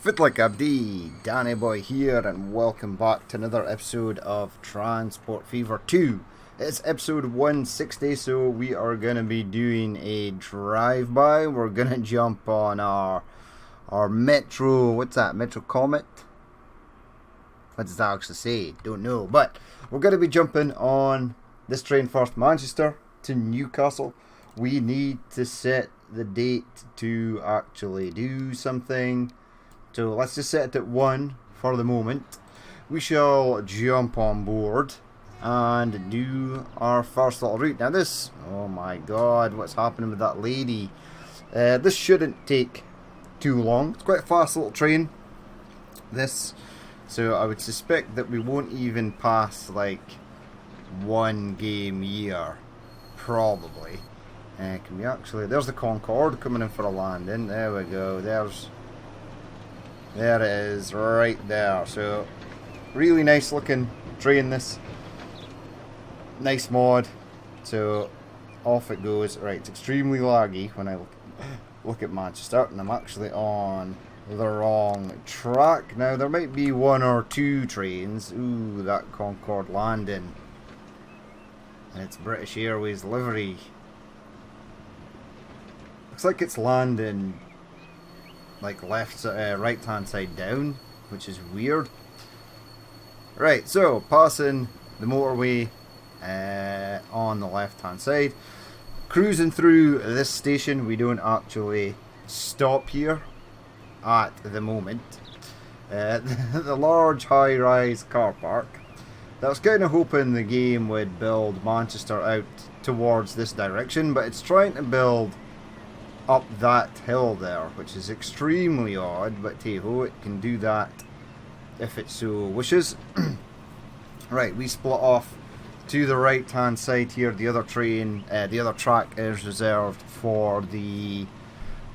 Fitlik Abdi, Danny Boy here, and welcome back to another episode of Transport Fever 2. It's episode 160, so we are going to be doing a drive-by. We're going to jump on our Metro, what's that, Metro Comet? What does that actually say? Don't know, but we're going to be jumping on this train first, Manchester to Newcastle. We need to set the date to actually do something. So let's just set it at 1 for the moment. We shall jump on board and do our first little route. Now this, oh my god, what's happening with that lady? This shouldn't take too long. It's quite a fast little train, this. So I would suspect that we won't even pass like 1 game year, probably. Can we actually, there's the Concorde coming in for a landing. There we go, there it is, right there. So, really nice looking train this. Nice mod. So, off it goes. Right, it's extremely laggy when I look at Manchester, and I'm actually on the wrong track. Now, there might be 1 or 2 trains. Ooh, that Concorde landing. And it's British Airways livery. Looks like it's landing like right hand side down, which is weird. Right, so passing the motorway on the left hand side, cruising through this station. We don't actually stop here at the moment. The large high rise car park. I was kind of hoping the game would build Manchester out towards this direction, but it's trying to build up that hill there, which is extremely odd, but hey-ho, it can do that if it so wishes. Right, we split off to the right hand side here. The other train, the other track is reserved for the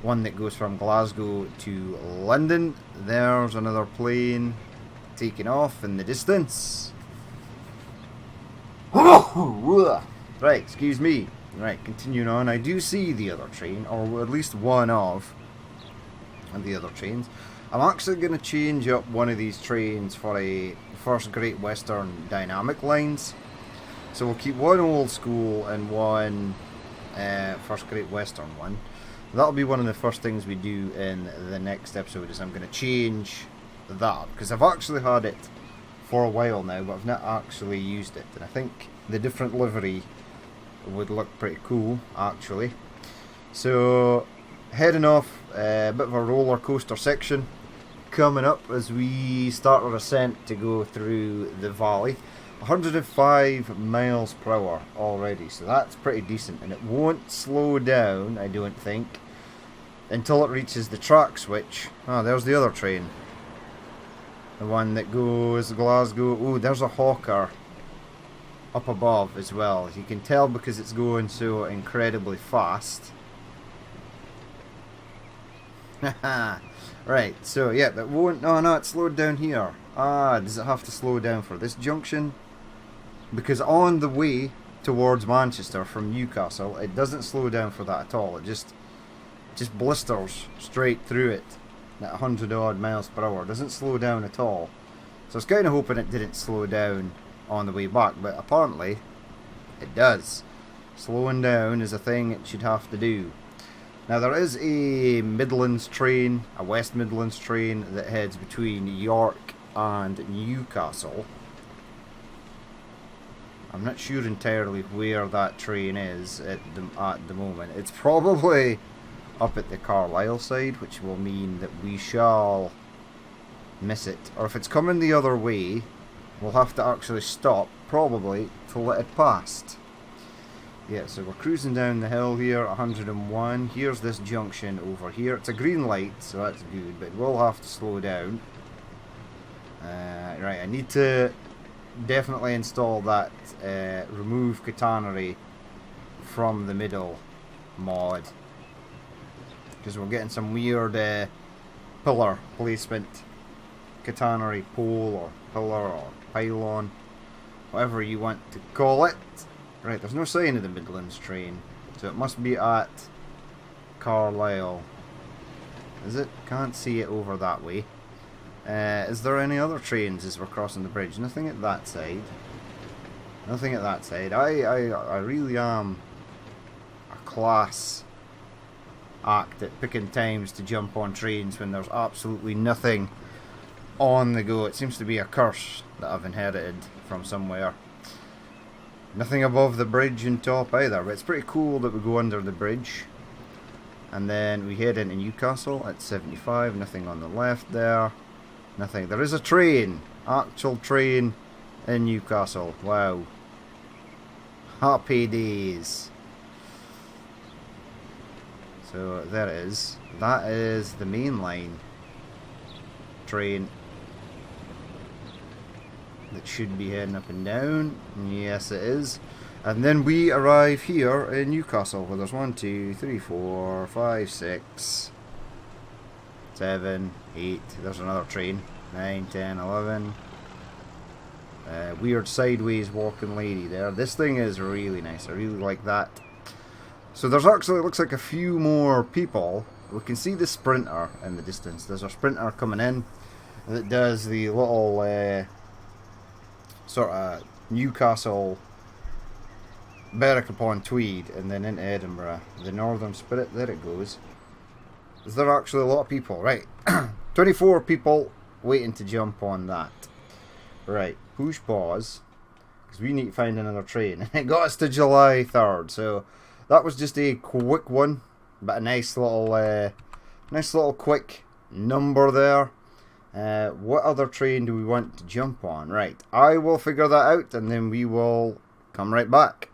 one that goes from Glasgow to London. There's another plane taking off in the distance. Right, excuse me. Right, continuing on, I do see the other train, or at least one of the other trains. I'm actually going to change up one of these trains for a First Great Western Dynamic Lines. So we'll keep one old school and one First Great Western one. That'll be one of the first things we do in the next episode, is I'm going to change that, because I've actually had it for a while now, but I've not actually used it, and I think the different livery would look pretty cool, actually. So, heading off, a bit of a roller coaster section coming up as we start our ascent to go through the valley. 105 miles per hour already, so that's pretty decent, and it won't slow down, I don't think, until it reaches the track switch. Ah, there's the other train, the one that goes Glasgow. Oh, there's a hawker up above as well. You can tell because it's going so incredibly fast. Right, so yeah, that won't. No, it slowed down here. Ah, does it have to slow down for this junction? Because on the way towards Manchester from Newcastle, it doesn't slow down for that at all. It just blisters straight through it at 100 odd miles per hour. Doesn't slow down at all. So I was kind of hoping it didn't slow down on the way back, but apparently it does. Slowing down is a thing it should have to do. Now there is a Midlands train, a West Midlands train, that heads between York and Newcastle. I'm not sure entirely where that train is at the moment. It's probably up at the Carlisle side, which will mean that we shall miss it. Or if it's coming the other way, we'll have to actually stop, probably, to let it past. Yeah, so we're cruising down the hill here, 101. Here's this junction over here. It's a green light, so that's good, but we'll have to slow down. Right, I need to definitely install that remove catenary from the middle mod, because we're getting some weird pillar placement, catenary pole or pillar or pylon, whatever you want to call it. Right, there's no sign of the Midlands train, so it must be at Carlisle. Is it? Can't see it over that way. Is there any other trains as we're crossing the bridge? Nothing at that side. Nothing at that side. I really am a class act at picking times to jump on trains when there's absolutely nothing on the go. It seems to be a curse that I've inherited from somewhere. Nothing above the bridge and top either, but it's pretty cool that we go under the bridge. And then we head into Newcastle at 75. Nothing on the left there. Nothing. There is a train. Actual train in Newcastle. Wow. Happy days. So there it is. That is the main line train that should be heading up and down. Yes, it is. And then we arrive here in Newcastle where there's 1, 2, 3, 4, 5, 6, 7, 8. There's another train. 9, 10, 11. Weird sideways walking lady there. This thing is really nice. I really like that. So there's actually, it looks like a few more people. We can see the Sprinter in the distance. There's a Sprinter coming in that does the little sort of Newcastle, Berwick upon Tweed, and then into Edinburgh. The Northern Spirit, there it goes. Is there actually a lot of people? Right. 24 people waiting to jump on that. Right. Push pause. Because we need to find another train. And it got us to July 3rd. So that was just a quick one. But a nice little quick number there. What other train do we want to jump on? Right. I will figure that out and then we will come right back.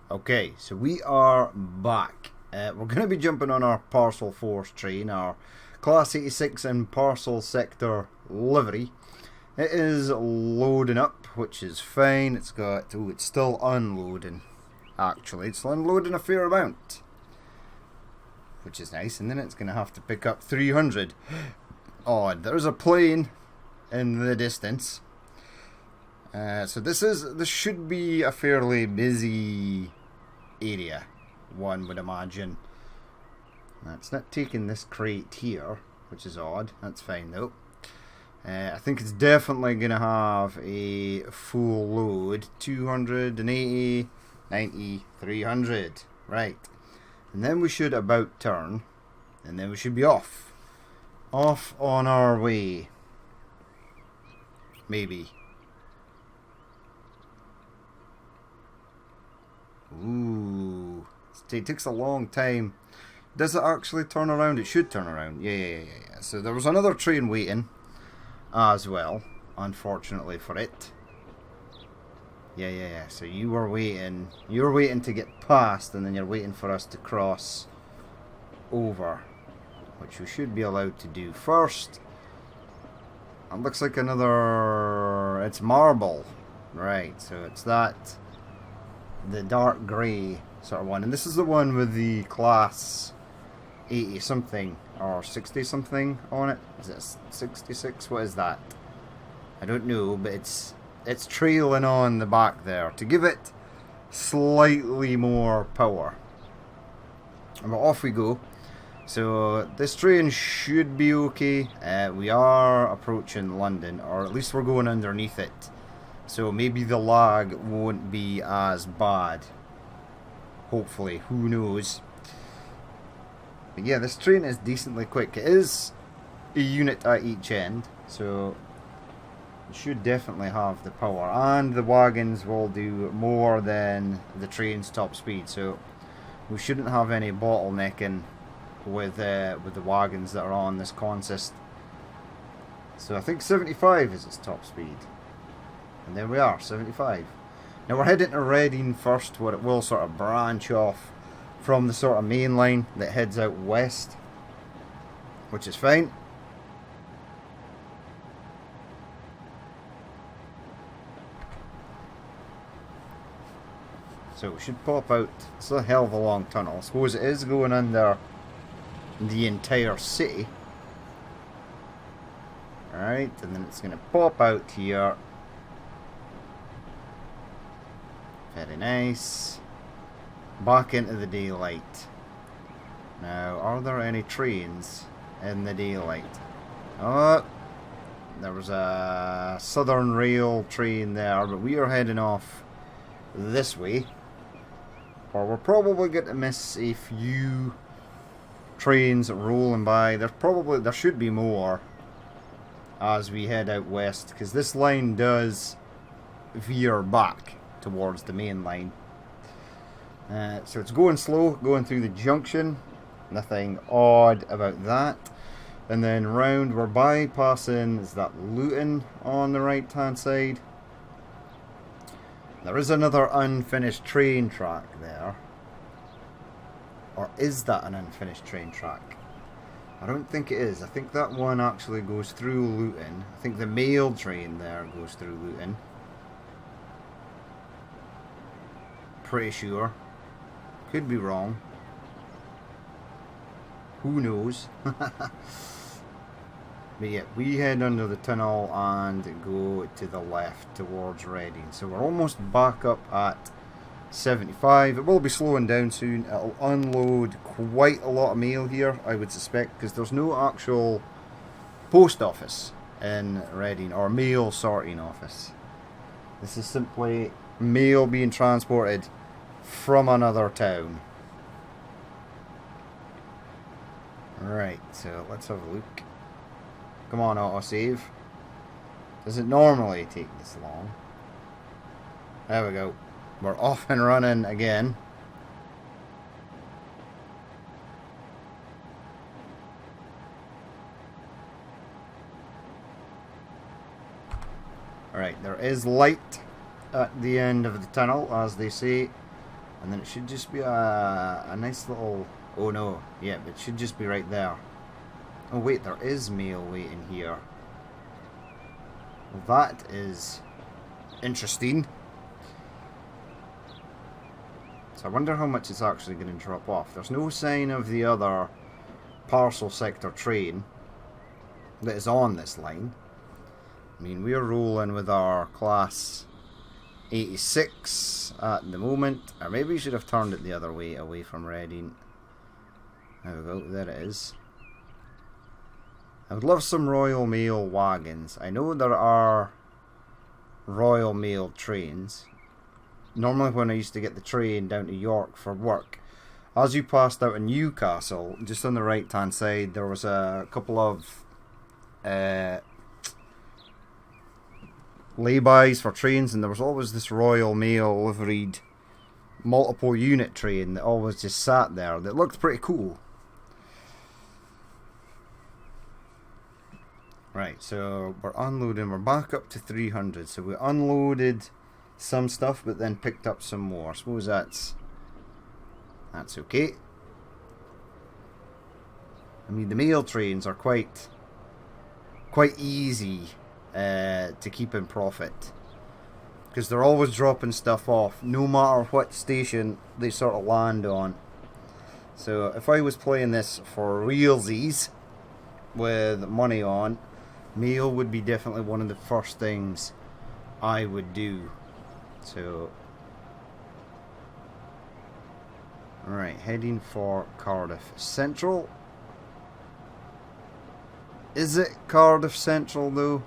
Okay, so we are back. We're going to be jumping on our Parcel Force train, our Class 86 and Parcel Sector livery. It is loading up, which is fine. It's got, oh, it's still unloading. Actually, it's unloading a fair amount, which is nice. And then it's going to have to pick up 300. Odd. There's a plane in the distance. So this should be a fairly busy area, one would imagine. It's not taking this crate here, which is odd. That's fine though. I think it's definitely going to have a full load. 280, 90, 300. Right. And then we should about turn. And then we should be off. Off on our way. Maybe. Ooh. It takes a long time. Does it actually turn around? It should turn around. Yeah. So there was another train waiting as well, unfortunately for it. Yeah. So you were waiting. You were waiting to get past, and then you're waiting for us to cross over, which we should be allowed to do first. It looks like another... It's marble. Right, so it's that... The dark grey sort of one. And this is the one with the Class 80 something or 60 something on it. Is it 66? What is that? I don't know, but it's trailing on the back there to give it slightly more power. But off we go. So this train should be okay. We are approaching London, or at least we're going underneath it. So maybe the lag won't be as bad. Hopefully, who knows. But yeah, this train is decently quick. It is a unit at each end, so it should definitely have the power. And the wagons will do more than the train's top speed, so we shouldn't have any bottlenecking with the wagons that are on this consist. So I think 75 is its top speed. And there we are, 75. Now we're heading to Reading first, where it will sort of branch off from the sort of main line that heads out west, which is fine. So we should pop out. It's a hell of a long tunnel. I suppose it is going under the entire city. Alright, and then it's going to pop out here. Very nice. Back into the daylight. Now, are there any trains in the daylight. Oh, there was a Southern Rail train there, but we are heading off this way. Or we're probably going to miss a few trains rolling by. There should be more as we head out west, because this line does veer back towards the main line. So it's going slow, going through the junction. Nothing odd about that. And then round, we're bypassing, is that Luton on the right hand side? There is another unfinished train track there. Or is that an unfinished train track? I don't think it is. I think that one actually goes through Luton. I think the mail train there goes through Luton. Pretty sure. Could be wrong. Who knows? But yeah, we head under the tunnel and go to the left towards Reading. So we're almost back up at 75. It will be slowing down soon. It'll unload quite a lot of mail here, I would suspect, because there's no actual post office in Reading, or mail sorting office. This is simply mail being transported from another town. Right, so let's have a look. Come on, autosave. Does it normally take this long? There we go. We're off and running again. Alright, there is light at the end of the tunnel, as they say. And then it should just be a nice little... Oh no, yeah, it should just be right there. Oh wait, there is mail waiting here. Well, that is interesting. So I wonder how much it's actually going to drop off. There's no sign of the other parcel sector train that is on this line. I mean, we're rolling with our class 86 at the moment. Or maybe we should have turned it the other way, away from Reading. There we go, there it is. I would love some Royal Mail wagons. I know there are Royal Mail trains. Normally when I used to get the train down to York for work, as you passed out of Newcastle, just on the right hand side, there was a couple of laybys for trains, and there was always this Royal Mail liveried multiple unit train that always just sat there that looked pretty cool. Right, so we're unloading, we're back up to 300, so we unloaded some stuff but then picked up some more. I suppose that's okay. I mean, the mail trains are quite easy to keep in profit, because they're always dropping stuff off no matter what station they sort of land on. So if I was playing this for realsies with money on, mail would be definitely one of the first things I would do. So, alright, heading for Cardiff Central. Is it Cardiff Central though?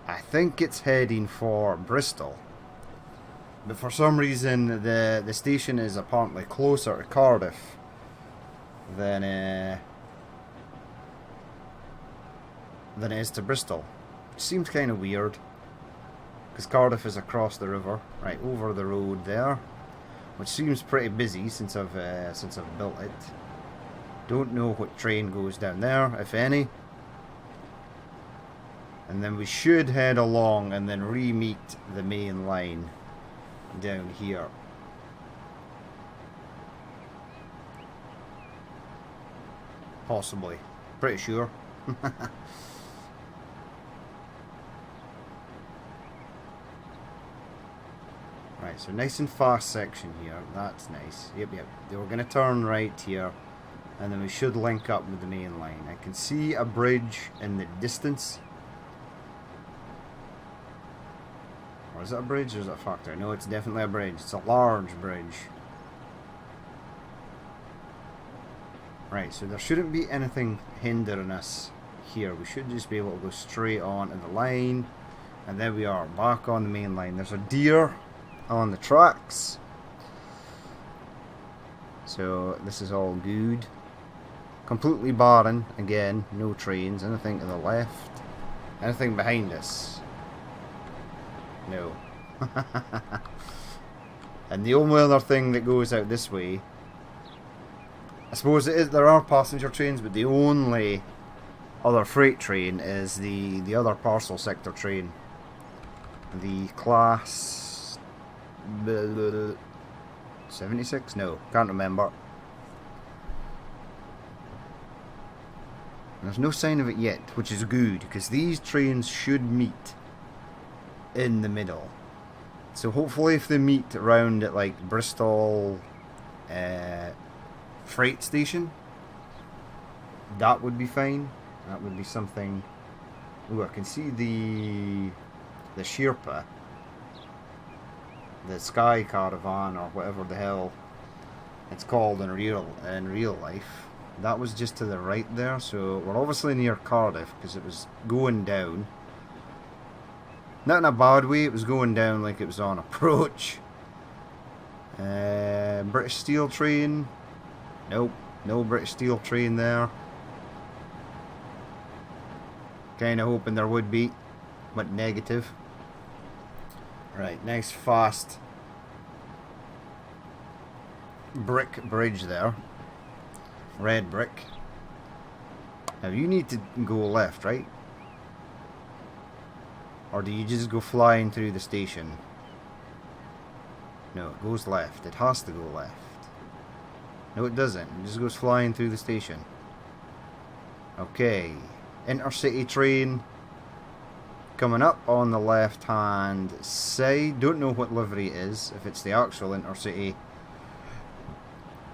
I think it's heading for Bristol. But for some reason the station is apparently closer to Cardiff than it is to Bristol. Which seems kind of weird, because Cardiff is across the river, right over the road there, which seems pretty busy since I've built it. Don't know what train goes down there, if any. And then we should head along and then re-meet the main line down here. Possibly. Pretty sure. Right, so nice and fast section here. That's nice. Yep. We're going to turn right here, and then we should link up with the main line. I can see a bridge in the distance. Or is it a bridge or is it a factory? No, it's definitely a bridge. It's a large bridge. Right, so there shouldn't be anything hindering us here. We should just be able to go straight on to the line. And there we are, back on the main line. There's a deer on the tracks. So this is all good. Completely barren, again, no trains. Anything to the left? Anything behind us? No. And the only other thing that goes out this way, I suppose there are passenger trains, but the only other freight train is the other parcel sector train. The class 76? No, can't remember. There's no sign of it yet, which is good, because these trains should meet in the middle. So hopefully if they meet around at like Bristol freight station, that would be fine. That would be something. Ooh, I can see the Sherpa, the Sky Caravan, or whatever the hell it's called in real life. That was just to the right there, so we're obviously near Cardiff because it was going down. Not in a bad way, it was going down like it was on approach. British Steel train. Nope, no British Steel train there. Kinda hoping there would be, but negative. Right, nice fast brick bridge there. Red brick. Now you need to go left, right? Or do you just go flying through the station? No, it goes left. It has to go left. No, it doesn't. It just goes flying through the station. Okay. Intercity train coming up on the left hand side. Don't know what livery it is, if it's the actual Intercity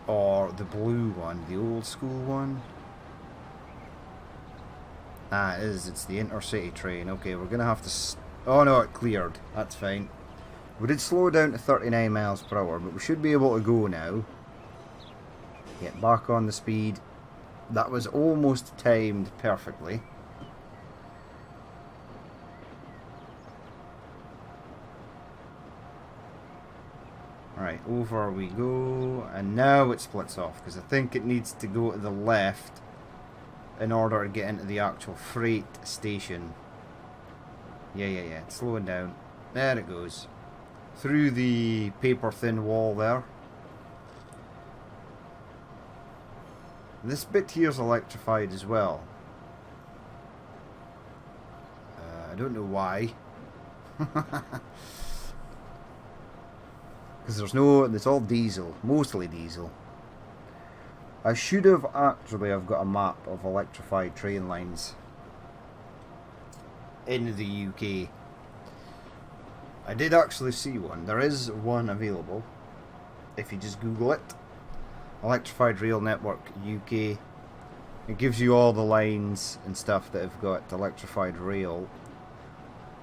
or the blue one, the old school one. Ah, it is. It's the Intercity train. Okay, we're going to have to... Oh no, it cleared. That's fine. We did slow down to 39 miles per hour, but we should be able to go now. Get back on the speed. That was almost timed perfectly. Right, over we go. And now it splits off, because I think it needs to go to the left in order to get into the actual freight station. Yeah, it's slowing down. There it goes. Through the paper thin wall there. This bit here is electrified as well. I don't know why. Because there's no... It's all diesel. Mostly diesel. I should have actually... I've got a map of electrified train lines in the UK. I did actually see one. There is one available. If you just Google it. Electrified Rail Network UK. It gives you all the lines and stuff that have got electrified rail.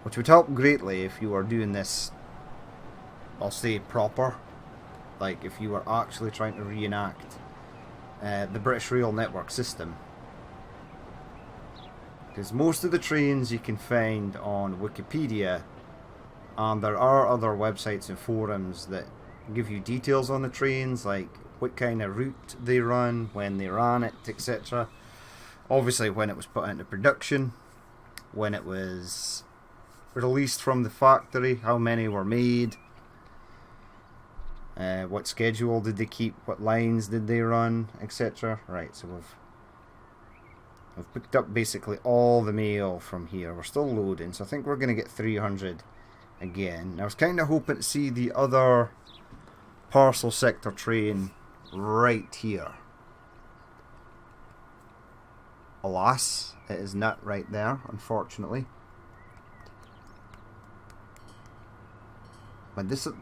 Which would help greatly if you were doing this... I'll say proper. Like if you were actually trying to reenact the British Rail Network system. Because most of the trains you can find on Wikipedia, and there are other websites and forums that give you details on the trains, like what kind of route they run, when they ran it, etc. Obviously when it was put into production, when it was released from the factory, how many were made, what schedule did they keep, what lines did they run, etc. Right, so we've picked up basically all the mail from here. We're still loading, so I think we're going to get 300 again. I was kind of hoping to see the other parcel sector train right here. Alas, it is not right there, unfortunately. But this is...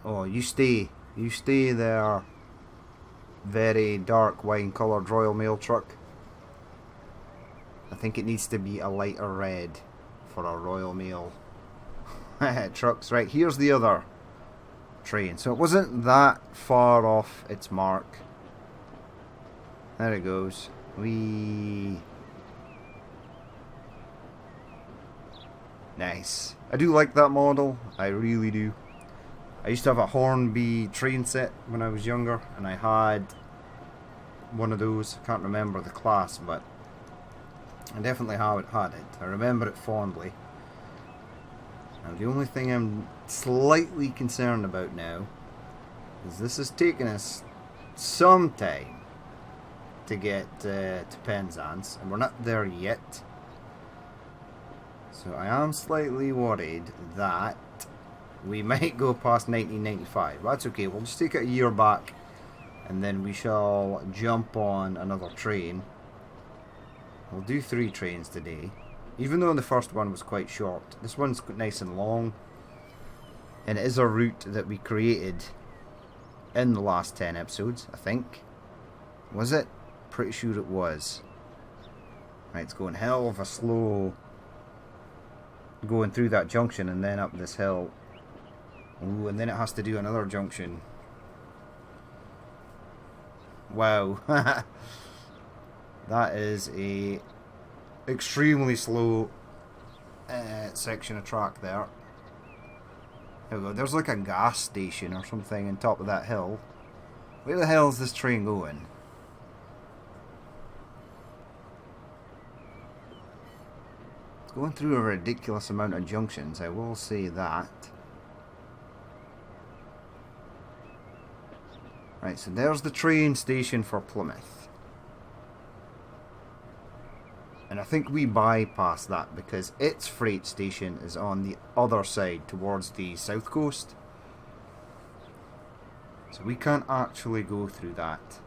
Oh, you stay there. Very dark wine coloured Royal Mail truck. I think it needs to be a lighter red for our Royal Mail trucks. Right, here's the other train. So it wasn't that far off its mark. There it goes. Nice. I do like that model. I really do. I used to have a Hornby train set when I was younger, and I had one of those. I can't remember the class, but I definitely had it. I remember it fondly. Now the only thing I'm slightly concerned about now is this is taking us some time to get to Penzance, and we're not there yet. So I am slightly worried that we might go past 1995. That's okay, we'll just take it a year back, and then we shall jump on another train. We'll do 3 trains today. Even though the first one was quite short, this one's nice and long. And it is a route that we created in the last 10 episodes, I think. Was it? Pretty sure it was. Right, it's going hell of a slow going through that junction and then up this hill. Ooh, and then it has to do another junction. Wow. That is a extremely slow section of track there. There we go. There's like a gas station or something on top of that hill. Where the hell is this train going? It's going through a ridiculous amount of junctions, I will say that. Right, so there's the train station for Plymouth. And I think we bypass that because its freight station is on the other side towards the south coast. So we can't actually go through that.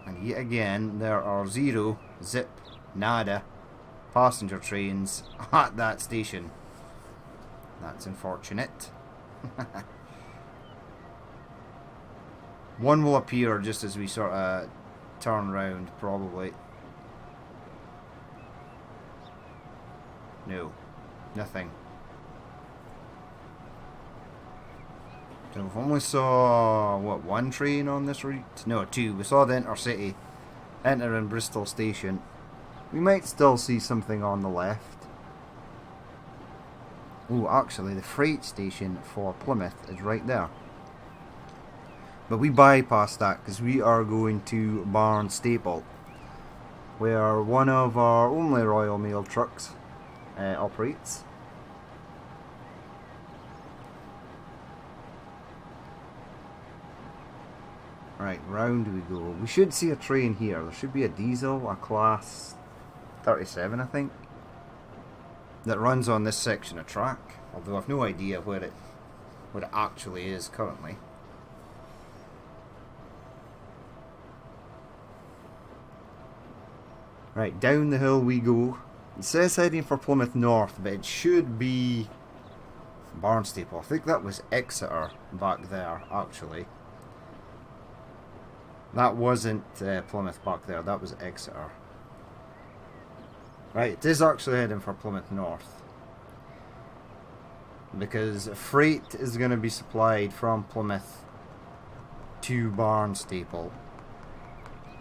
And yet again, there are zero, zip, nada passenger trains at that station. That's unfortunate. One will appear just as we sort of turn round, probably. No, nothing. So we've only saw, what, 1 train on this route? No, 2. We saw the Intercity entering Bristol Station. We might still see something on the left. Oh, actually, the freight station for Plymouth is right there. But we bypass that because we are going to Barnstaple, where one of our only Royal Mail trucks operates. Right, round we go. We should see a train here. There should be a diesel, a class 37, I think, that runs on this section of track. Although I've no idea where it actually is currently. Right, down the hill we go. It says heading for Plymouth North, but it should be Barnstaple. I think that was Exeter back there, actually. That wasn't Plymouth back there, that was Exeter. Right, it is actually heading for Plymouth North. Because freight is going to be supplied from Plymouth to Barnstaple.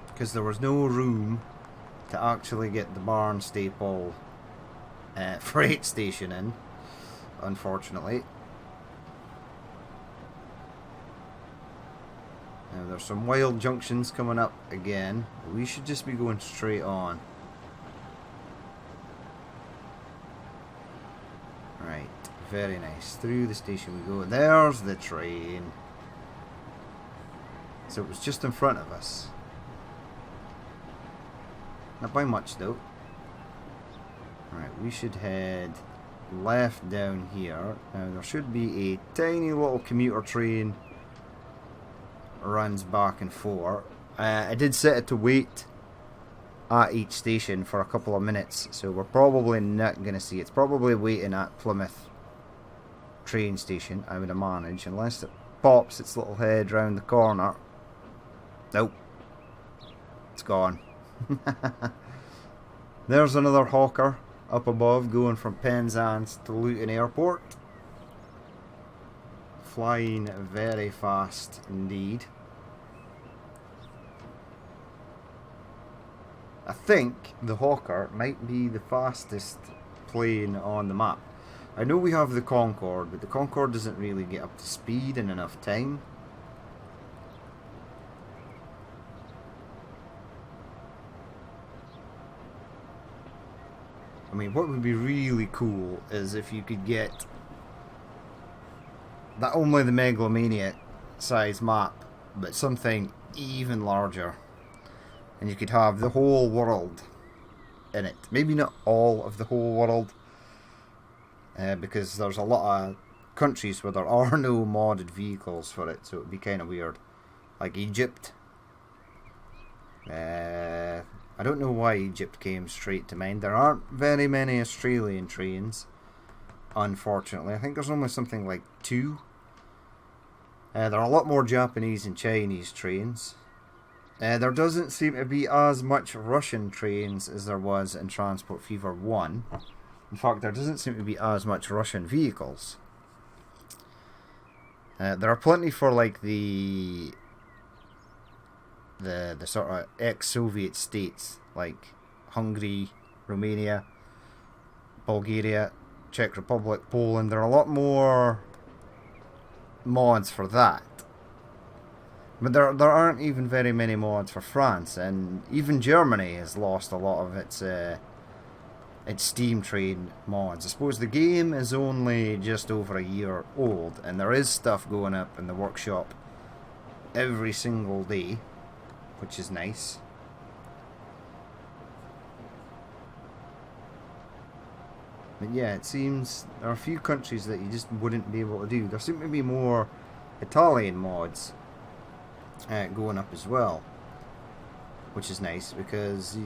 Because there was no room to actually get the Barnstaple freight station in, unfortunately. Now there's some wild junctions coming up again. We should just be going straight on. Right, very nice. Through the station we go. There's the train. So it was just in front of us. Not by much though. Right, we should head left down here. Now there should be a tiny little commuter train runs back and forth. I did set it to wait at each station for a couple of minutes, so we're probably not going to see it. It's probably waiting at Plymouth train station, I would manage, unless it pops its little head round the corner. Nope. It's gone. There's another hawker up above going from Penzance to Luton Airport. Flying very fast indeed. I think the Hawker might be the fastest plane on the map. I know we have the Concorde, but the Concorde doesn't really get up to speed in enough time. I mean, what would be really cool is if you could get not only the Megalomania size map, but something even larger. And you could have the whole world in it. Maybe not all of the whole world, because there's a lot of countries where there are no modded vehicles for it, so it would be kind of weird. Like Egypt. I don't know why Egypt came straight to mind. There aren't very many Australian trains, unfortunately. I think there's only something like 2. There are a lot more Japanese and Chinese trains. There doesn't seem to be as much Russian trains as there was in Transport Fever 1. In fact, there doesn't seem to be as much Russian vehicles. There are plenty for like the sort of ex-Soviet states like Hungary, Romania, Bulgaria, Czech Republic, Poland. There are a lot more mods for that. But there aren't even very many mods for France, and even Germany has lost a lot of its steam train mods. I suppose the game is only just over a year old, and there is stuff going up in the workshop every single day, which is nice. But yeah, it seems there are a few countries that you just wouldn't be able to do. There seem to be more Italian mods going up as well, which is nice, because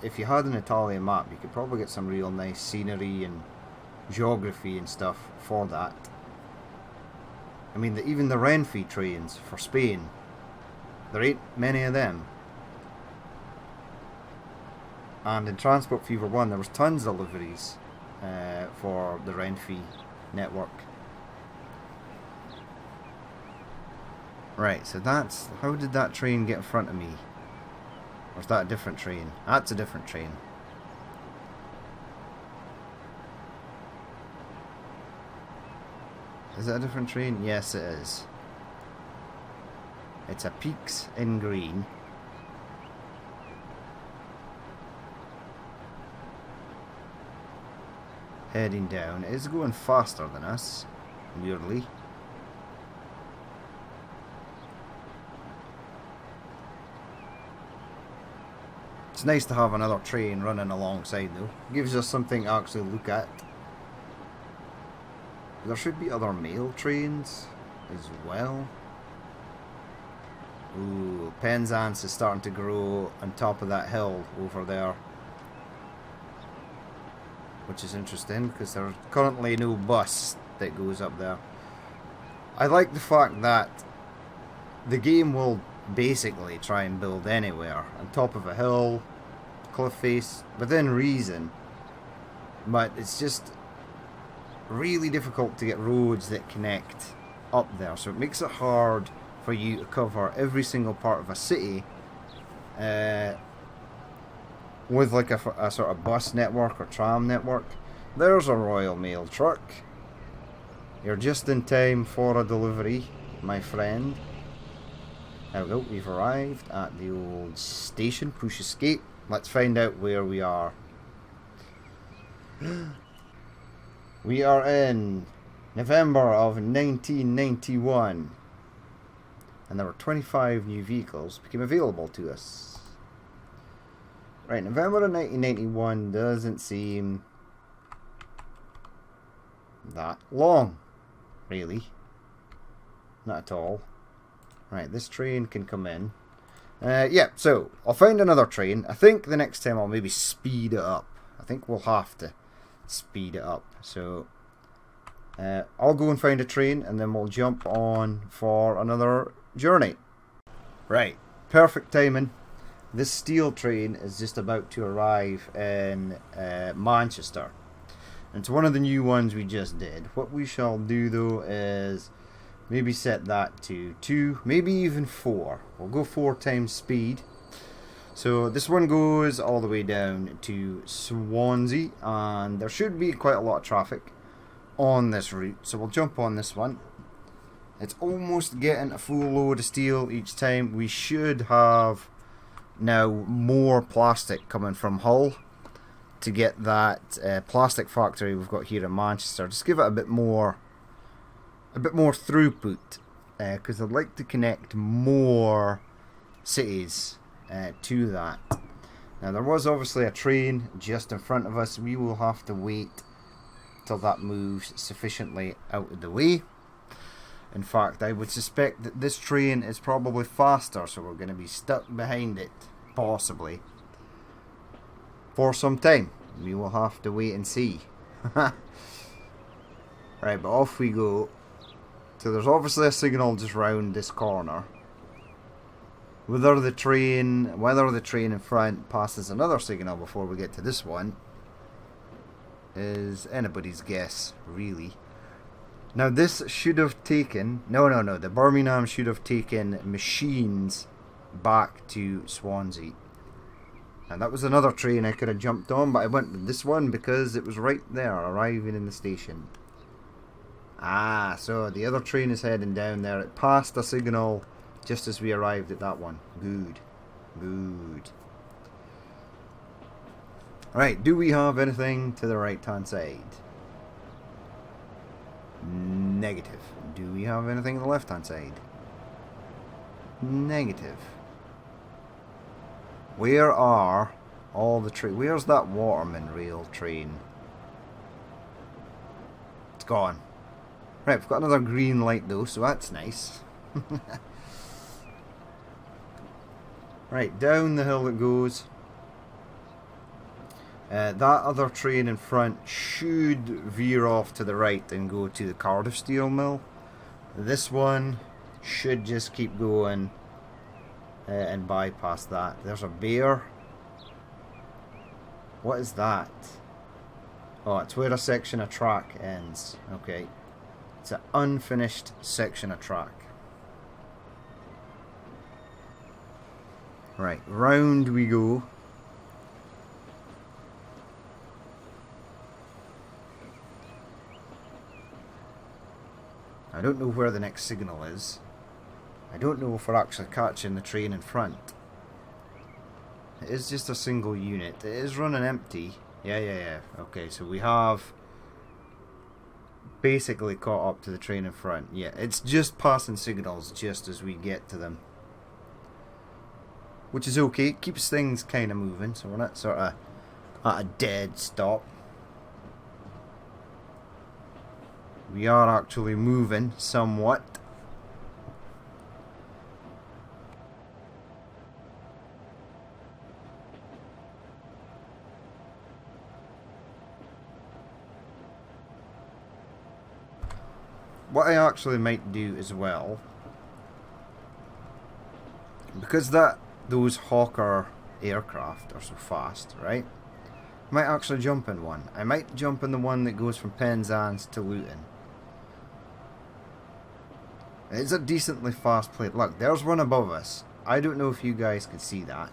if you had an Italian map, you could probably get some real nice scenery and geography and stuff for that. I mean, even the Renfe trains for Spain, there ain't many of them. And in Transport Fever 1 there was tons of liveries for the Renfe network. Right, so that's... how did that train get in front of me? Or is that a different train? That's a different train. Is it a different train? Yes, it is. It's a Peaks in green. Heading down. It is going faster than us, weirdly. It's nice to have another train running alongside though. Gives us something to actually look at. There should be other mail trains as well. Ooh, Penzance is starting to grow on top of that hill over there, which is interesting because there's currently no bus that goes up there. I like the fact that the game will basically try and build anywhere, on top of a hill, cliff face, within reason, but it's just really difficult to get roads that connect up there, so it makes it hard for you to cover every single part of a city with like a sort of bus network or tram network. There's a Royal Mail truck. You're just in time for a delivery, my friend. There we go, we've arrived at the old station, Push Escape. Let's find out where we are. We are in November of 1991. And there were 25 new vehicles became available to us. Right, November of 1991 doesn't seem that long, really. Not at all. Right, this train can come in. Yeah, so I'll find another train. I think the next time I'll maybe speed it up. I think we'll have to speed it up. So I'll go and find a train and then we'll jump on for another journey. Right, perfect timing. This steel train is just about to arrive in Manchester. And it's one of the new ones we just did. What we shall do though is maybe set that to 2, maybe even 4. We'll go 4 times speed. So this one goes all the way down to Swansea, and there should be quite a lot of traffic on this route, so we'll jump on this one. It's almost getting a full load of steel each time. We should have now more plastic coming from Hull to get that plastic factory we've got here in Manchester. Just give it a bit more throughput, because I'd like to connect more cities to that. Now there was obviously a train just in front of us. We will have to wait till that moves sufficiently out of the way. In fact, I would suspect that this train is probably faster, so we're going to be stuck behind it, possibly, for some time. We will have to wait and see. Right, but off we go. So there's obviously a signal just round this corner. Whether the train in front passes another signal before we get to this one is anybody's guess, really. Now this should have taken... No, the Birmingham should have taken machines back to Swansea. And that was another train I could have jumped on, but I went with this one because it was right there, arriving in the station. Ah, so the other train is heading down there. It passed a signal just as we arrived at that one. Good. Good. Right, do we have anything to the right hand side? Negative. Do we have anything on the left hand side? Negative. Where are all the trains? Where's that Waterman rail train? It's gone. Right, we've got another green light though, so that's nice. Right, down the hill it goes. That other train in front should veer off to the right and go to the Cardiff Steel Mill. This one should just keep going and bypass that. There's a bear. What is that? Oh, it's where a section of track ends. Okay. It's an unfinished section of track. Right, round we go. I don't know where the next signal is. I don't know if we're actually catching the train in front. It is just a single unit. It is running empty. Yeah. Okay, so we have basically caught up to the train in front. Yeah, it's just passing signals just as we get to them. Which is okay. It keeps things kind of moving, so we're not sort of at a dead stop. We are actually moving somewhat. What I actually might do as well, because those Hawker aircraft are so fast, right? I might actually jump in one. I might jump in the one that goes from Penzance to Luton. It's a decently fast plane. Look, there's one above us. I don't know if you guys can see that.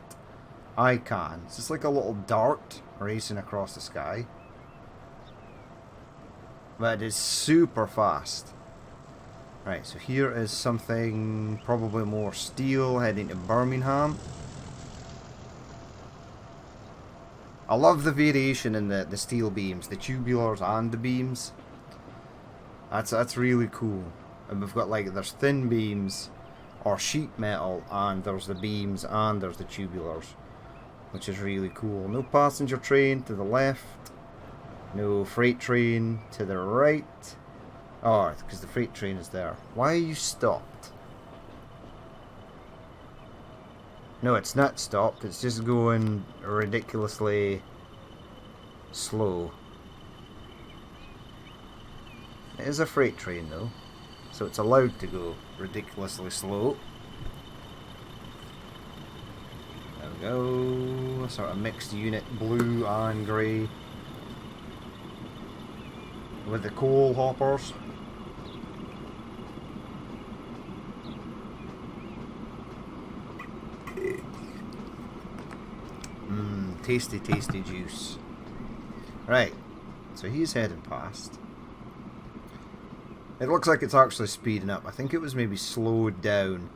I can. It's just like a little dart racing across the sky. But it is super fast. Right, so here is something probably more steel heading to Birmingham. I love the variation in the steel beams, the tubulars and the beams. That's really cool. And we've got there's thin beams or sheet metal, and there's the beams and there's the tubulars, which is really cool. No passenger train to the left, no freight train to the right. Oh, because the freight train is there. Why are you stopped? No, it's not stopped. It's just going ridiculously slow. It is a freight train though, so it's allowed to go ridiculously slow. There we go. A sort of mixed unit, blue and grey, with the coal hoppers. tasty, tasty juice. Right, so he's heading past. It looks like it's actually speeding up. I think it was maybe slowed down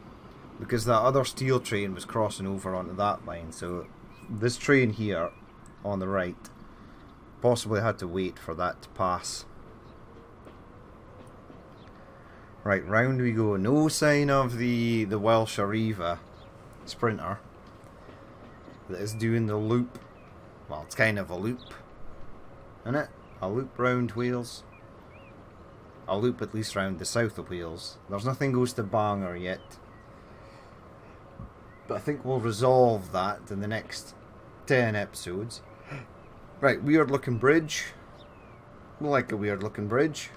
because that other steel train was crossing over onto that line. So this train here on the right possibly had to wait for that to pass. Right, round we go. No sign of the Welsh Arriva Sprinter that is doing the loop. Well, it's kind of a loop, isn't it? A loop round Wales. A loop at least round the south of Wales. There's nothing goes to Bangor yet, but I think we'll resolve that in the next 10 episodes. Right, weird looking bridge. We like a weird looking bridge.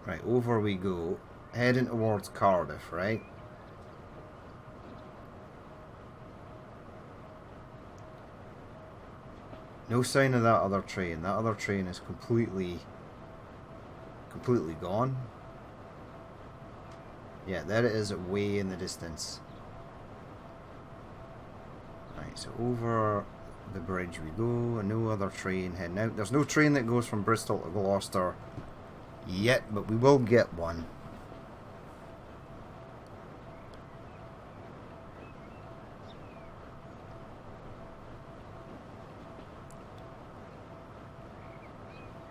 Right, over we go. Heading towards Cardiff, right? No sign of that other train. That other train is completely gone. Yeah, there it is, way in the distance. Right, so over the bridge we go. No other train heading out. There's no train that goes from Bristol to Gloucester yet, but we will get one.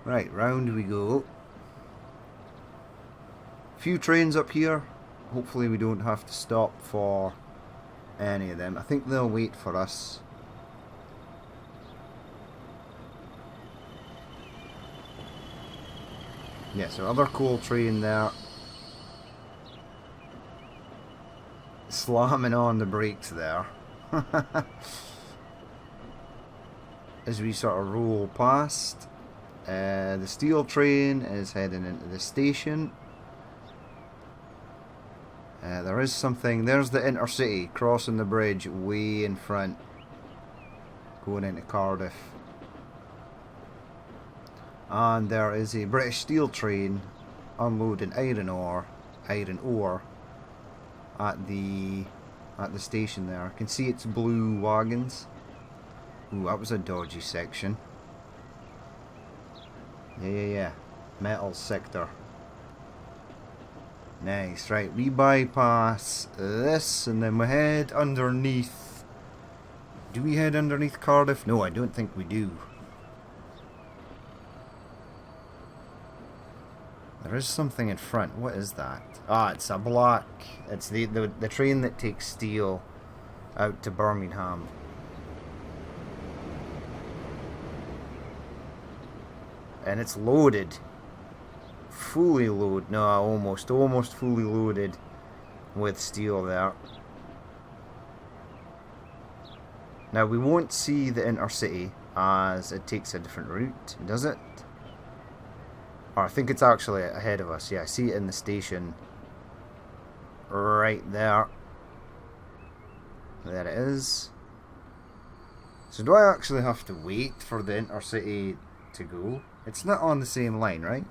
Right, round we go. Few trains up here. Hopefully we don't have to stop for any of them. I think they'll wait for us. Yeah, so other coal train there. Slamming on the brakes there. As we sort of roll past. The steel train is heading into the station. There is something. There's the Intercity crossing the bridge way in front, going into Cardiff. And there is a British Steel train unloading iron ore at the station there. I can see its blue wagons. Ooh, that was a dodgy section. Yeah. Metal sector. Nice, right, we bypass this and then we head underneath. Do we head underneath Cardiff? No, I don't think we do. There is something in front. What is that? Ah, it's a black. It's the train that takes steel out to Birmingham. And it's loaded. Fully loaded. No, almost fully loaded with steel there. Now we won't see the Intercity as it takes a different route, does it? Or I think it's actually ahead of us. Yeah, I see it in the station right there. There it is. So do I actually have to wait for the Intercity to go? It's not on the same line, right?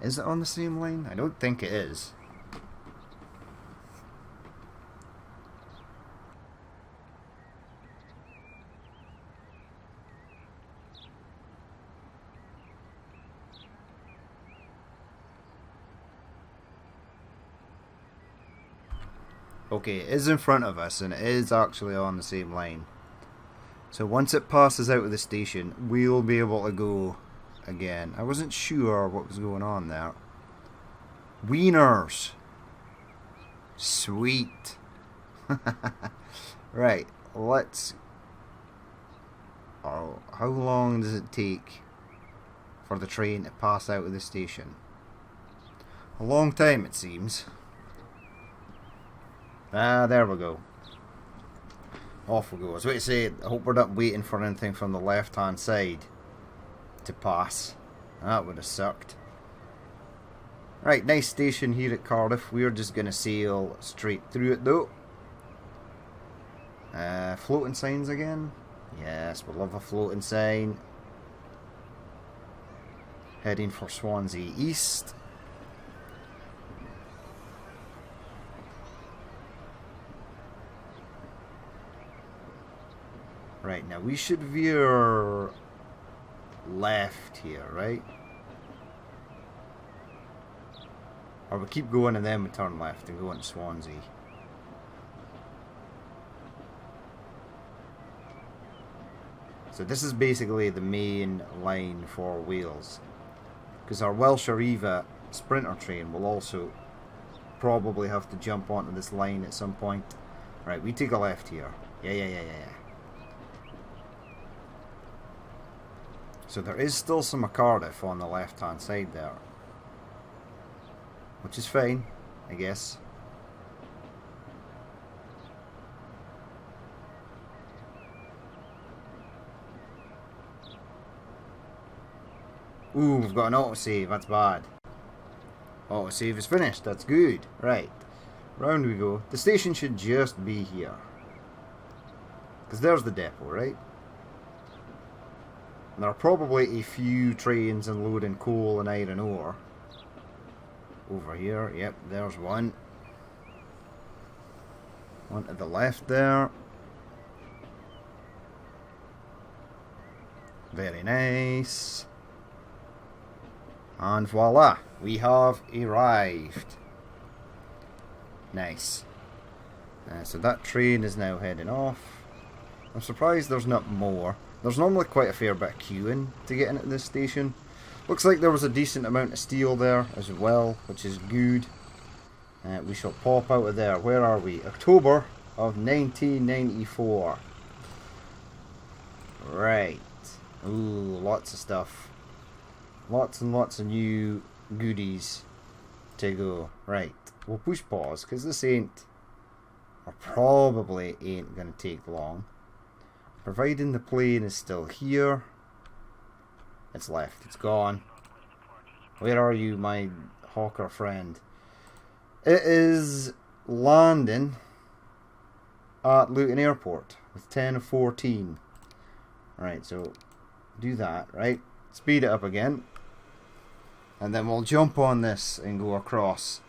Is it on the same line? I don't think it is. Okay, it is in front of us and it is actually on the same line. So once it passes out of the station, we'll be able to go again. I wasn't sure what was going on there. Wieners. Sweet. Right, let's... Oh, how long does it take for the train to pass out of the station? A long time, it seems. Ah, there we go. Off we go. I was about to say, I hope we're not waiting for anything from the left-hand side to pass. That would have sucked. Right, nice station here at Cardiff. We're just going to sail straight through it though. Floating signs again. Yes, we love a floating sign. Heading for Swansea East. Right, now we should veer left here, right? Or we keep going and then we turn left and go into Swansea. So this is basically the main line for Wales. Because our Welsh Arriva Sprinter train will also probably have to jump onto this line at some point. Right, we take a left here. Yeah. So there is still some of Cardiff on the left hand side there. Which is fine, I guess. Ooh, we've got an autosave, that's bad. Autosave is finished, that's good. Right, round we go. The station should just be here. Because there's the depot, right? And there are probably a few trains unloading coal and iron ore. Over here, yep, there's one. One to the left there. Very nice. And voila, we have arrived. Nice. So that train is now heading off. I'm surprised there's not more. There's normally quite a fair bit of queuing to get into this station. Looks like there was a decent amount of steel there as well, which is good. We shall pop out of there. Where are we? October of 1994. Right. Ooh, lots of stuff. Lots and lots of new goodies to go. Right. We'll push pause because this ain't, or probably ain't going to take long. Providing the plane is still here. It's left. It's gone. Where are you, my hawker friend? It is landing at Luton Airport with 10 of 14. Right, so do that, right? Speed it up again. And then we'll jump on this and go across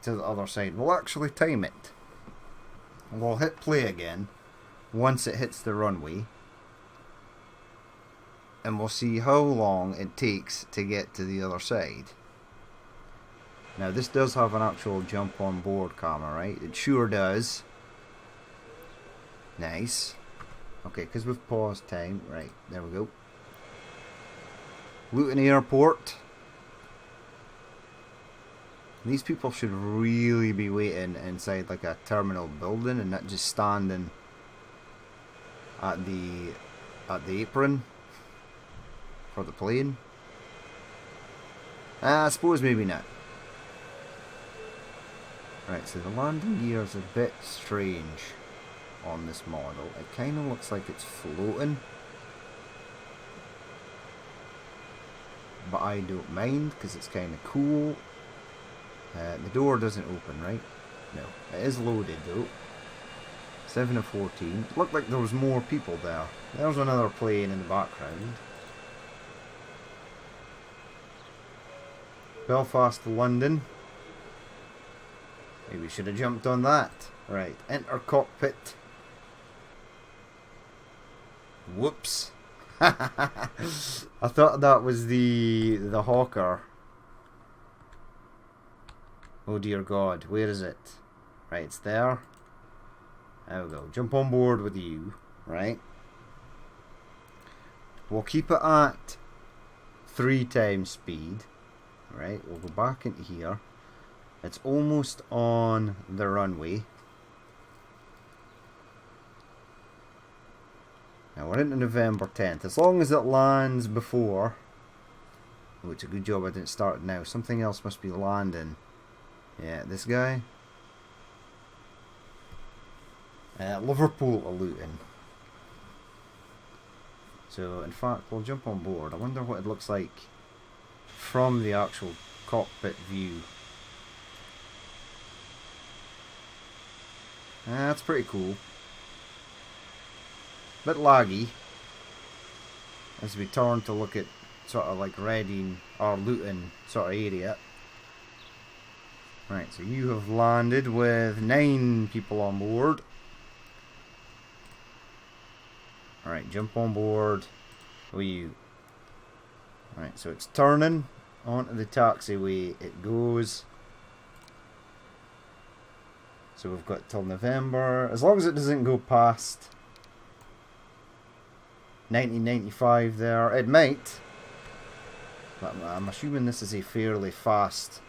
to the other side. We'll actually time it. We'll hit play again once it hits the runway. And we'll see how long it takes to get to the other side. Now this does have an actual jump on board camera, right? It sure does. Nice. Okay, because we've paused time. Right, there we go. Luton Airport. These people should really be waiting inside like a terminal building and not just standing at the apron for the plane. I suppose maybe not. Right, so the landing gear is a bit strange on this model. It kind of looks like it's floating, but I don't mind because it's kind of cool. The door doesn't open, right? No, it is loaded though. 7 of 14. Looked like there was more people there. There's another plane in the background. Belfast to London. Maybe we should have jumped on that. Right, enter cockpit. Whoops. I thought that was the hawker. Oh dear God, where is it? Right, it's there. There we go. Jump on board with you. Right. We'll keep it at 3 times speed. Right, we'll go back into here. It's almost on the runway. Now we're into November 10th. As long as it lands before... Oh, it's a good job I didn't start it now. Something else must be landing. Yeah, this guy. Liverpool to Luton. So, in fact, we'll jump on board. I wonder what it looks like from the actual cockpit view. That's pretty cool. Bit laggy as we turn to look at sort of like Reading or Luton sort of area. Right, so you have landed with 9 people on board. Alright, jump on board. With you. Alright, so it's turning onto the taxiway. It goes. So we've got till November. As long as it doesn't go past 1995 there. It might. But I'm assuming this is a fairly fast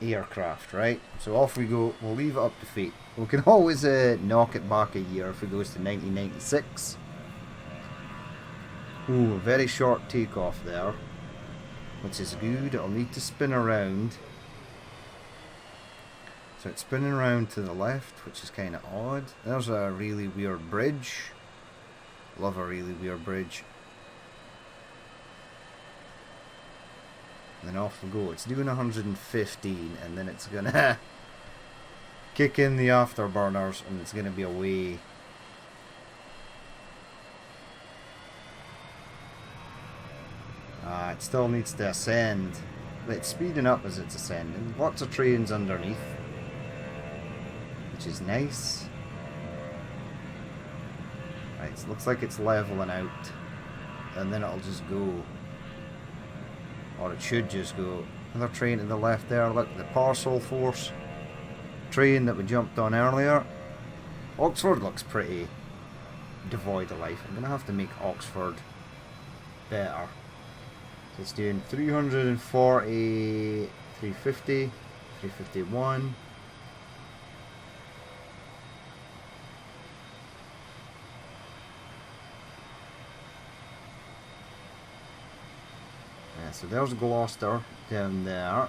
aircraft, right? So off we go. We'll leave it up to fate. We can always knock it back a year if it goes to 1996. Ooh, very short takeoff there, which is good. It'll need to spin around. So it's spinning around to the left, which is kind of odd. There's a really weird bridge. Love a really weird bridge. And then off we go. It's doing 115, and then it's gonna kick in the afterburners, and it's gonna be away. It still needs to ascend. But it's speeding up as it's ascending. Lots of trains underneath, which is nice. Right, so it looks like it's leveling out, and then it'll just go. Or it should just go. Another train to the left there. Look, the Parcel Force train that we jumped on earlier. Oxford looks pretty devoid of life. I'm going to have to make Oxford better. So it's doing 340, 350, 351. Yeah, so there's Gloucester down there.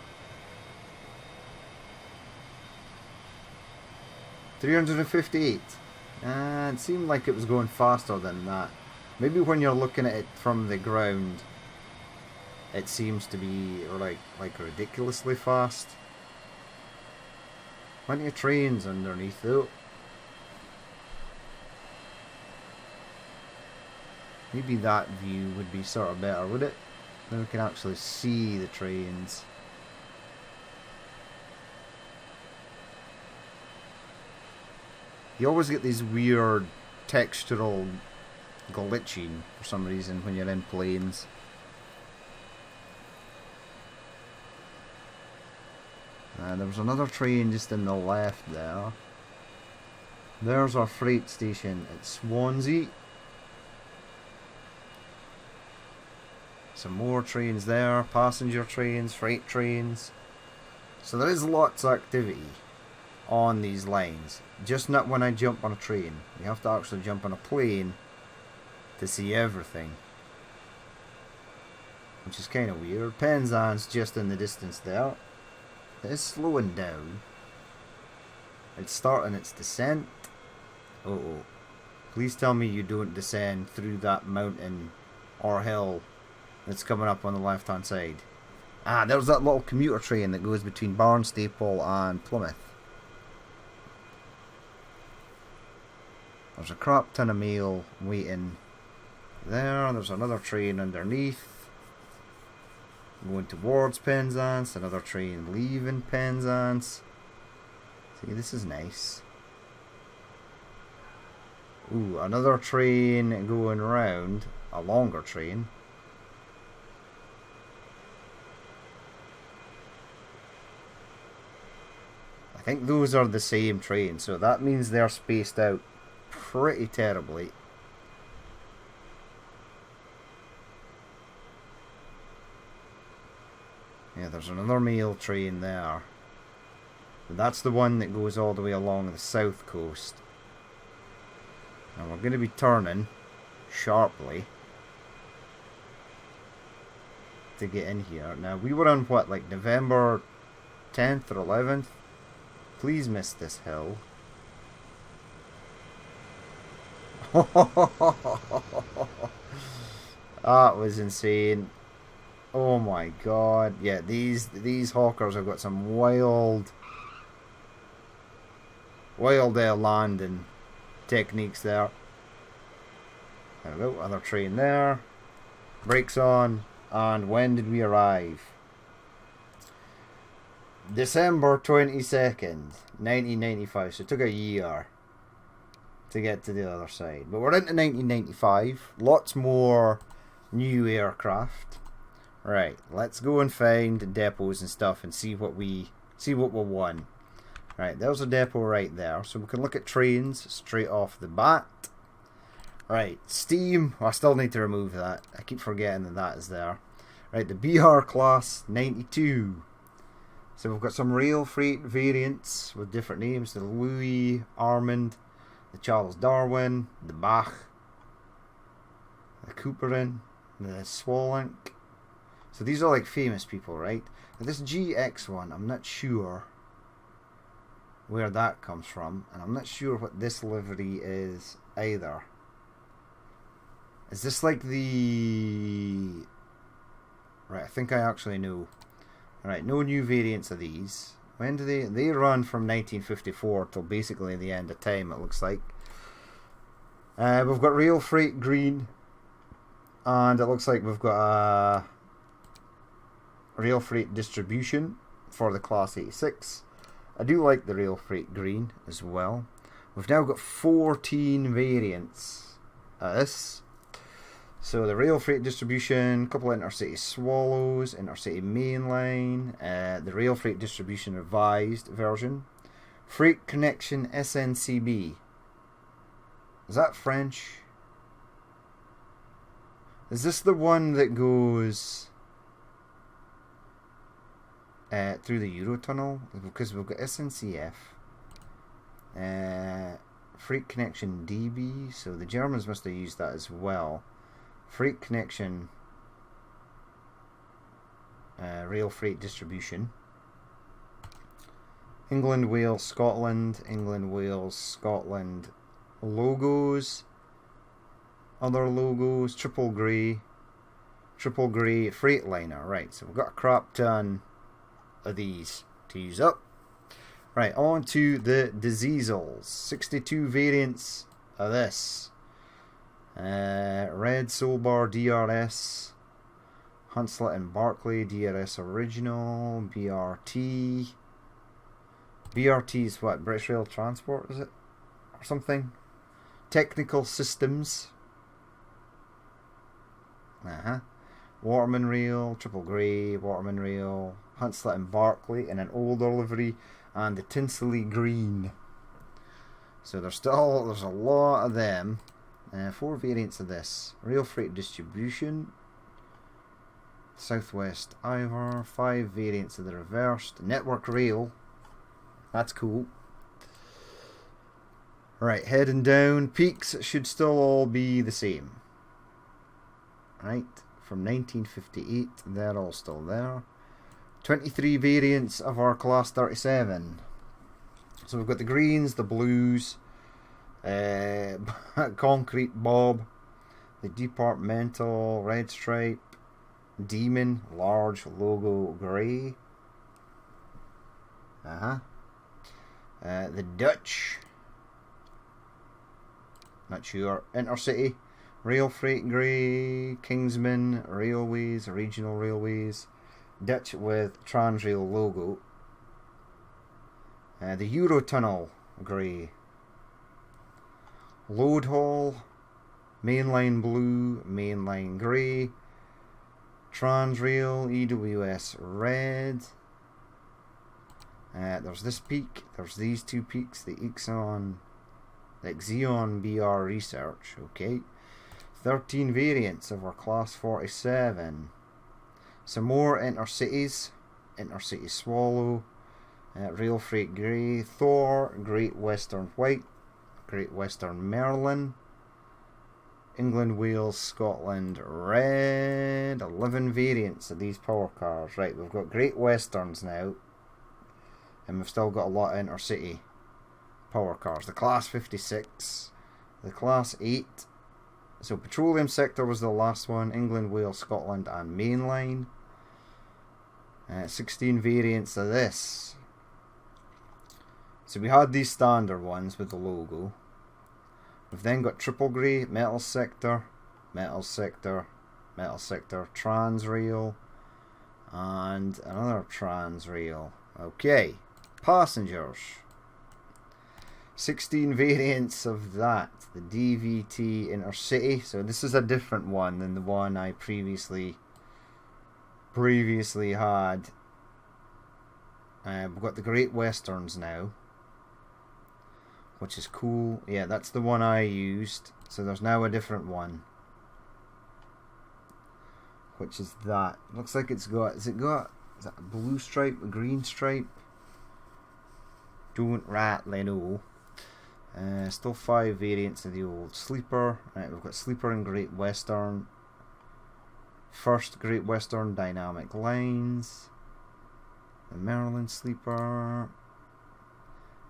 358. It seemed like it was going faster than that. Maybe when you're looking at it from the ground, it seems to be like ridiculously fast. Plenty of trains underneath though. Maybe that view would be sort of better, would it? Then we can actually see the trains. You always get these weird textural glitching for some reason when you're in planes. There was another train just in the left there. There's our freight station at Swansea. Some more trains there, passenger trains, freight trains. So there is lots of activity on these lines. Just not when I jump on a train. You have to actually jump on a plane to see everything, which is kind of weird. Penzance just in the distance there. It's slowing down. It's starting its descent. Uh-oh. Please tell me you don't descend through that mountain or hill that's coming up on the left hand side. There's that little commuter train that goes between Barnstaple and Plymouth. There's a crap ton of mail waiting there. There's another train underneath going towards Penzance. Another train leaving Penzance. See, this is nice. Ooh, another train going round. A longer train. I think those are the same train, so that means they're spaced out pretty terribly. Yeah, there's another mail train there. And that's the one that goes all the way along the south coast. And we're going to be turning sharply to get in here. Now, we were on what, like November 10th or 11th? Please miss this hill. That was insane. Oh my god. Yeah, these hawkers have got some wild landing techniques there. There we go, other train there. Brakes on. And when did we arrive? December 22nd, 1995. So it took a year to get to the other side. But we're into 1995. Lots more new aircraft. Right, let's go and find depots and stuff and see what we won. Right, there's a depot right there, so we can look at trains straight off the bat. Right, steam. I still need to remove that. I keep forgetting that that is there. Right, the BR class 92. So we've got some rail freight variants with different names: the Louis Armand, the Charles Darwin, the Bach, the Couperin, the Swalank. So these are like famous people, right? Now this GX one, I'm not sure where that comes from, and I'm not sure what this livery is either. Is this like the... Right, I think I actually know. Right, no new variants of these. When do they run from 1954 till basically the end of time, it looks like. We've got Rail Freight Green, and it looks like we've got a Rail Freight Distribution for the Class 86. I do like the Rail Freight Green as well. We've now got 14 variants of this. So the Rail Freight Distribution, a couple of Intercity Swallows, Intercity Mainline, the Rail Freight Distribution Revised version, Freight Connection SNCB. Is that French? Is this the one that goes through the Eurotunnel? Because we've got SNCF, Freight Connection DB, so the Germans must have used that as well. Freight Connection Rail Freight Distribution. England, Wales, Scotland. England, Wales, Scotland logos. Other logos. Triple Grey Freightliner. Right, so we've got a crap ton of these to use up. Right, on to the Diesels. 62 variants of this. Red Solbar DRS, Hunslet and Barclay DRS Original, BRT. BRT is what? British Rail Transport, is it? Or something? Technical Systems. Waterman Rail, Triple Grey, Waterman Rail, Hunslet and Barclay in an older livery, and the Tinsley Green. So there's a lot of them. 4 variants of this. Rail Freight Distribution, Southwest Ivor. 5 variants of the reversed. Network Rail. That's cool. Right, heading down. Peaks should still all be the same. Right, from 1958, they're all still there. 23 variants of our Class 37. So we've got the greens, the blues, Concrete Bob, the Departmental Red Stripe, Demon Large Logo Grey, the Dutch, not sure, Intercity Rail Freight Grey, Kingsman Railways, Regional Railways, Dutch with Transrail logo, the Eurotunnel Grey, Load Hall, Mainline Blue, Mainline Grey, Transrail, EWS Red. There's this peak, there's these 2 peaks, the Exxon BR Research, okay. 13 variants of our Class 47. Some more Intercities, Intercity Swallow, Rail Freight Grey, Thor, Great Western White, Great Western Merlin, England, Wales, Scotland Red. 11 variants of these power cars. Right, we've got Great Westerns now, and we've still got a lot of Intercity power cars. The Class 56, the Class 8. So Petroleum Sector was the last one. England, Wales, Scotland and Mainline. 16 variants of this. So we had these standard ones with the logo. We've then got Triple Grey, Metal Sector, Metal Sector, Metal Sector, Transrail, and another Transrail. Okay, passengers. 16 variants of that. The DVT Intercity. So this is a different one than the one I previously had. We've got the Great Westerns now, which is cool. Yeah, that's the one I used. So there's now a different one, which is that. Looks like it's got. Is that a blue stripe, a green stripe? Don't rightly know. Still 5 variants of the old Sleeper. Right, we've got Sleeper and Great Western. First Great Western Dynamic Lines. The Merlin Sleeper.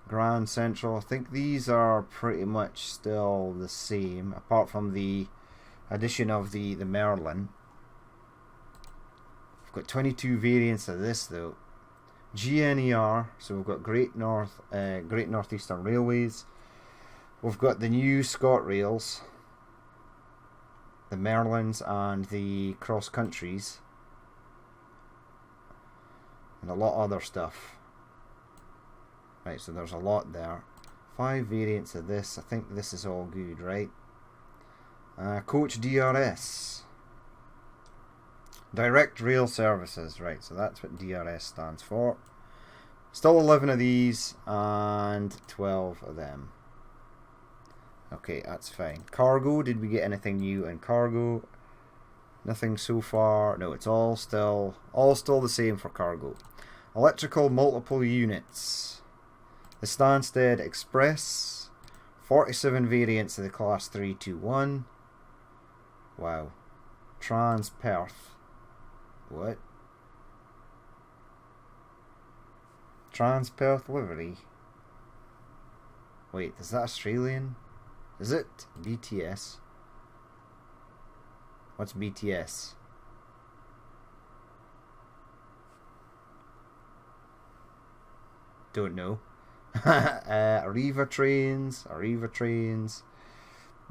Grand Central. I think these are pretty much still the same, apart from the addition of the Merlin. We've got 22 variants of this though. GNER, so we've got Great Northeastern Railways. We've got the new ScotRails, the Merlins and the Cross Countries, and a lot of other stuff. Right, so there's a lot there. 5 variants of this. I think this is all good, right? Coach DRS. Direct Rail Services. Right, so that's what DRS stands for. Still 11 of these and 12 of them. Okay, that's fine. Cargo, did we get anything new in cargo? Nothing so far. No, it's all still the same for cargo. Electrical multiple units. The Stansted Express. 47 variants of the Class 321. Wow. Transperth. What? Transperth livery. Wait, is that Australian? Is it BTS? What's BTS? Don't know. Arriva trains.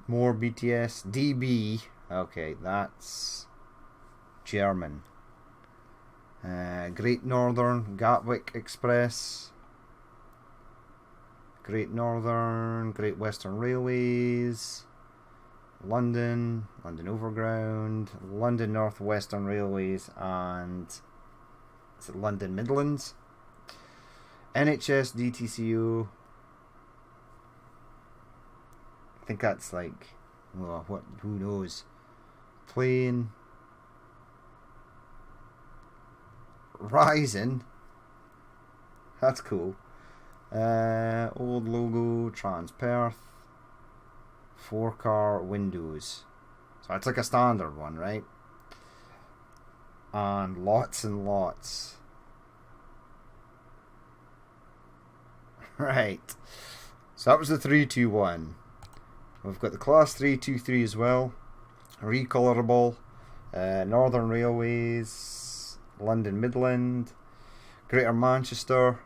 More BTS. DB. Okay, that's German. Great Northern Gatwick Express. Great Northern, Great Western Railways, London Overground, London North Western Railways, and is it London Midlands? NHS DTCO. I think that's like, well, what? Who knows? Plane. Rising. That's cool. Old logo, Transperth, 4-car windows. So it's like a standard one, right? And lots. Right. So that was the 321. We've got the Class 323 as well. Recolorable. Northern Railways, London Midland, Greater Manchester,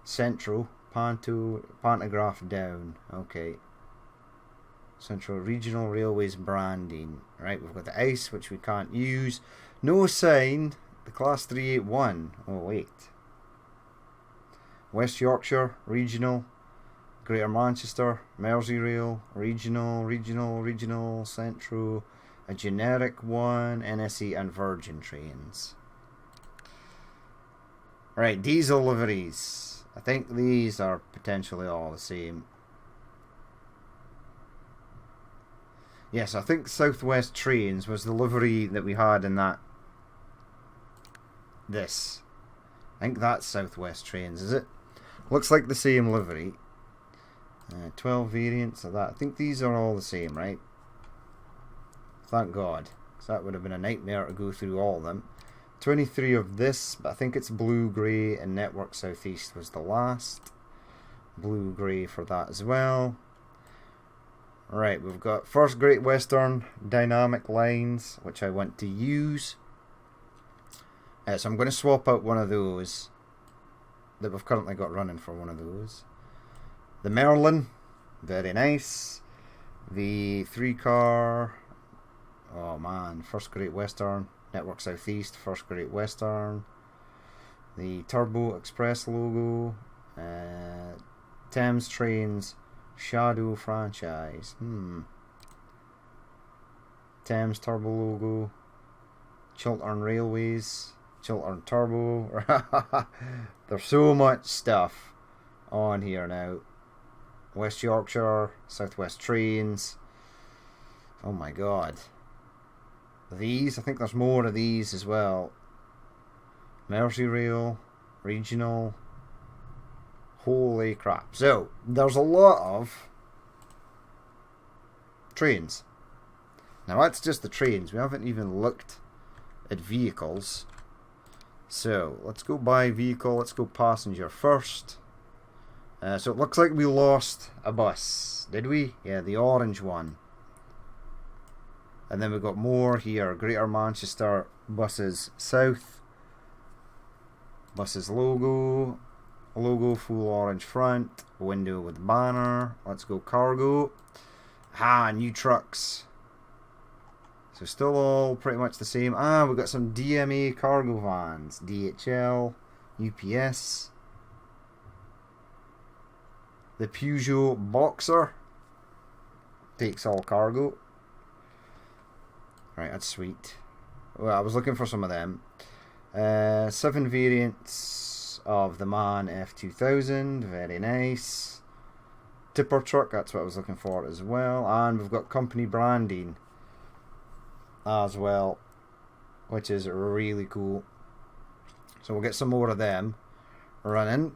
Central, Pantograph down. Okay. Central Regional Railways branding. Right, we've got the ICE, which we can't use. No sign. The Class 381. Oh, wait. West Yorkshire, Regional. Greater Manchester, Merseyrail, Regional, Central. A generic one, NSE and Virgin trains. Right, diesel liveries. I think these are potentially all the same. Yes, I think Southwest Trains was the livery that we had in that. This. I think that's Southwest Trains, is it? Looks like the same livery. 12 variants of that. I think these are all the same, right? Thank God. Because that would have been a nightmare to go through all of them. 23 of this, but I think it's Blue, Grey, and Network Southeast was the last. Blue, Grey for that as well. Right, we've got first Great Western Dynamic Lines, which I want to use. So I'm going to swap out one of those that we've currently got running for one of those. The Merlin, very nice. The 3-car, oh man, first Great Western, Network Southeast, first Great Western. The Turbo Express logo, Thames Trains Shadow franchise. Thames Turbo logo. Chiltern Railways. Chiltern Turbo. There's so much stuff on here now. West Yorkshire, South West Trains. Oh my god. These, I think there's more of these as well. Merseyrail, Regional. Holy crap. So, there's a lot of trains. Now that's just the trains. We haven't even looked at vehicles. So, let's go by vehicle. Let's go passenger first. So it looks like we lost a bus. Did we? Yeah, the orange one. And then we've got more here. Greater Manchester Buses South. Buses logo. Logo full orange front. Window with banner. Let's go cargo. New trucks. So still all pretty much the same. We've got some DMA cargo vans. DHL. UPS. The Peugeot Boxer. Takes all cargo. Right, that's sweet. Well, I was looking for some of them. 7 variants of the MAN F2000. Very nice. Tipper truck, that's what I was looking for as well. And we've got company branding as well, which is really cool. So we'll get some more of them running.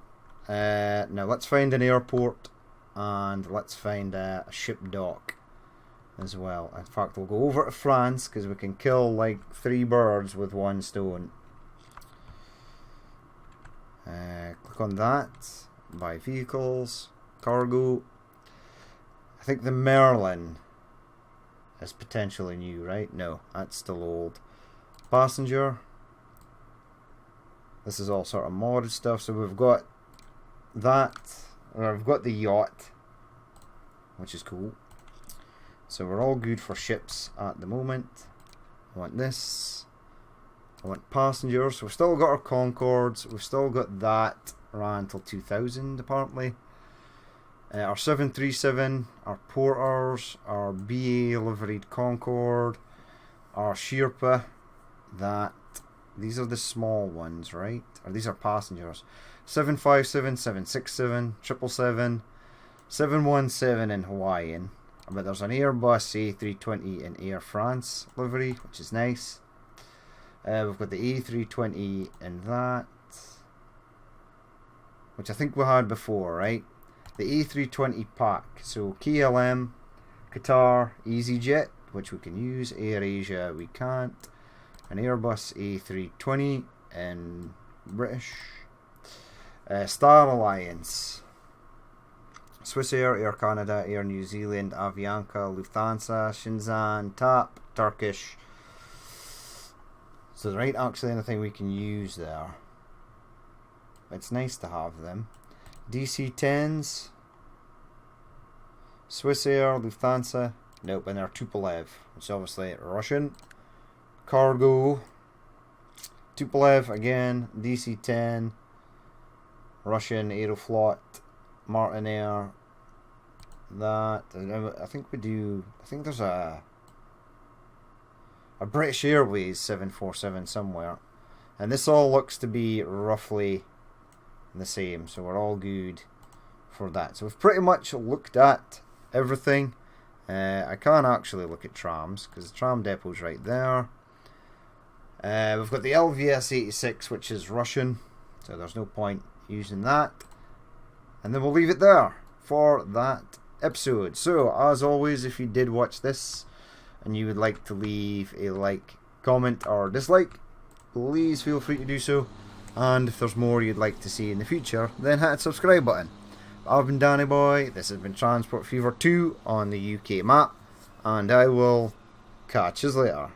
Now let's find an airport and let's find a ship dock as well. In fact, we'll go over to France because we can kill like 3 birds with 1 stone. Click on that. Buy vehicles. Cargo. I think the Merlin is potentially new, right? No, that's still old. Passenger. This is all sort of modded stuff. So we've got that. Or we've got the yacht, which is cool. So we're all good for ships at the moment. I want this. I want passengers. So we've still got our Concords. We've still got that. Ran until 2000 apparently. Our 737, our Porters, our BA liveried Concorde, our Sherpa, that. These are the small ones, right? Or these are passengers. 757, 767, 777, 717 in Hawaiian. But there's an Airbus A320 in Air France livery, which is nice. We've got the A320 in that, which I think we had before, right? The A320 pack. So KLM, Qatar, EasyJet, which we can use. AirAsia we can't. An Airbus A320 in British. Star Alliance. Swissair, Air Canada, Air New Zealand, Avianca, Lufthansa, Shenzhen, TAP, Turkish. So there ain't actually anything we can use there. It's nice to have them. DC-10s. Swissair, Lufthansa. Nope, and they're Tupolev, which is obviously Russian. Cargo. Tupolev again. DC-10. Russian, Aeroflot. Martinair. That. I think we do. I think there's a British Airways 747 somewhere. And this all looks to be roughly the same. So we're all good for that. So we've pretty much looked at everything. I can't actually look at trams because the tram depot's right there. We've got the LVS 86, which is Russian. So there's no point using that. And then we'll leave it there for that episode. So, as always, if you did watch this and you would like to leave a like, comment, or dislike, please feel free to do so. And if there's more you'd like to see in the future, then hit the subscribe button. I've been Danny Boy, this has been Transport Fever 2 on the UK map, and I will catch you later.